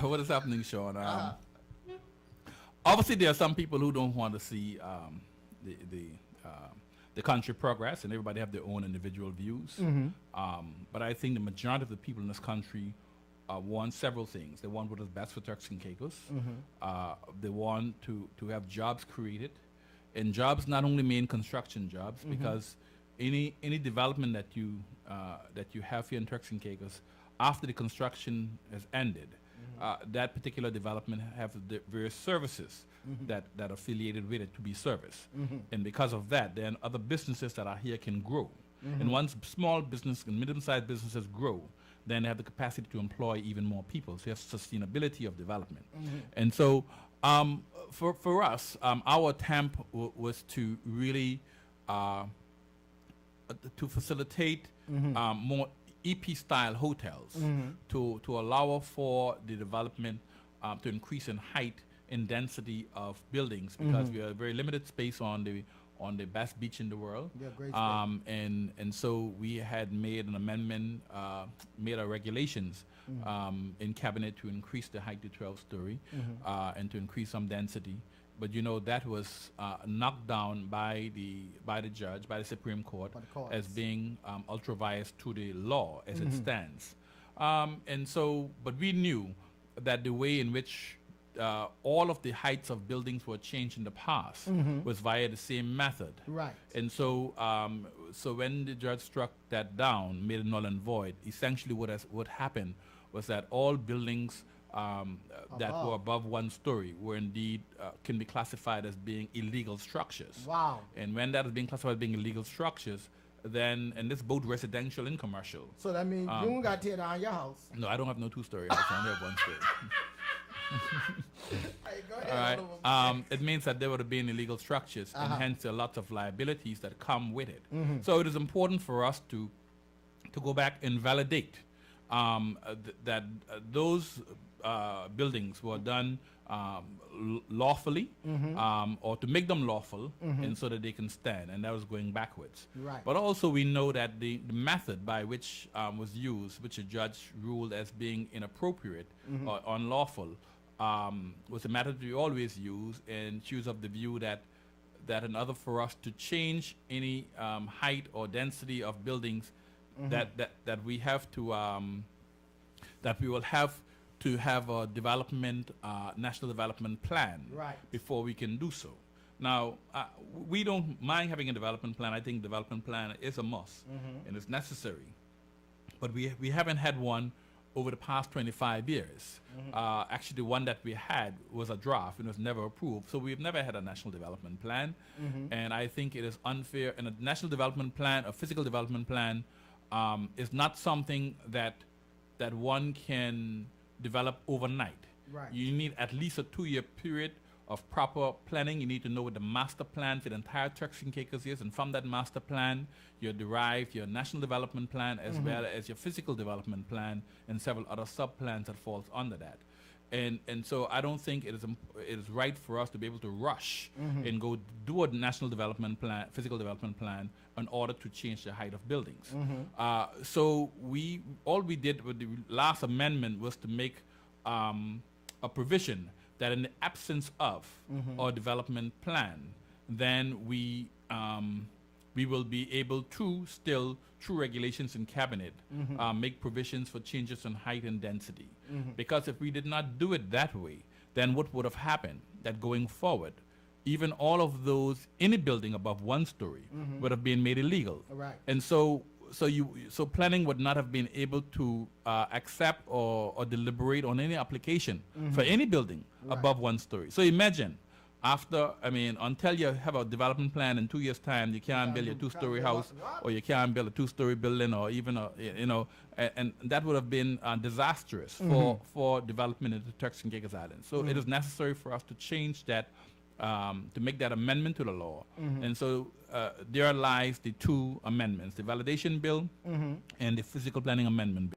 What is happening, Shaun? Obviously, there are some people who don't want to see the the the country progress, and everybody have their own individual views. But I think the majority of the people in this country want several things. They want what is best for Turks and Caicos. They want to have jobs created, and jobs not only mean construction jobs, because any development that you have here in Turks and Caicos after the construction has ended, that particular development have the various services that are affiliated with it to be serviced. And because of that, then other businesses that are here can grow. And once small business and medium-sized businesses grow, then they have the capacity to employ even more people. So you have sustainability of development. And so for us, our attempt was to really to facilitate more EP-style hotels to allow for the development to increase in height and density of buildings, because we are very limited space on the best beach in the world. Yeah, great and so we had made an amendment, made our regulations in cabinet to increase the height to 12-story and to increase some density. But that was knocked down by the judge, by the Supreme Court, as being ultra-vires to the law as it stands. And so, but we knew that the way in which all of the heights of buildings were changed in the past was via the same method. Right. And so, so when the judge struck that down, made it null and void, essentially what happened was that all buildings that were above 1 story were indeed can be classified as being illegal structures. Wow. And when that is being classified as being illegal structures, then, and this is both residential and commercial. So that means you don't got to tear down your house. No, I don't have no 2-story house. I only have 1 story. Hey, go ahead. All right. It means that there would have been illegal structures, and hence there are lots of liabilities that come with it. So it is important for us to go back and validate that those buildings were done lawfully, or to make them lawful, and so that they can stand, and that was going backwards. Right. But also we know that the method by which was used, which a judge ruled as being inappropriate or unlawful, was a method we always use, and she was of the view that in order for us to change any height or density of buildings, that we have to that we will have to have a national development plan before we can do so. Now, we don't mind having a development plan. I think development plan is a must and it's necessary. But we haven't had one over the past 25 years. Actually, the one that we had was a draft and was never approved. So we've never had a national development plan. And I think it is unfair. And a national development plan, a physical development plan, is not something that one can develop overnight. Right. You need at least a 2-year period of proper planning. You need to know what the master plan for the entire Turks and Caicos is, and from that master plan, you derive your national development plan as well as your physical development plan and several other sub-plans that falls under that. And so I don't think it is right for us to be able to rush and go do a national development plan, physical development plan, in order to change the height of buildings. So all we did with the last amendment was to make a provision that in the absence of our development plan, then we will be able to still, through regulations in cabinet, make provisions for changes in height and density. Because if we did not do it that way, then what would have happened? That going forward, even all of those, any building above 1 story would have been made illegal. Right. And so planning would not have been able to accept or deliberate on any application for any building above 1 story. So imagine, until you have a development plan in 2 years' time, you can't build your 2-story house, or you can't build a 2-story building, or even and that would have been disastrous for development in the Turks and Caicos Islands. So it is necessary for us to change that, to make that amendment to the law. And so there lies the 2 amendments: the validation bill and the physical planning amendment bill.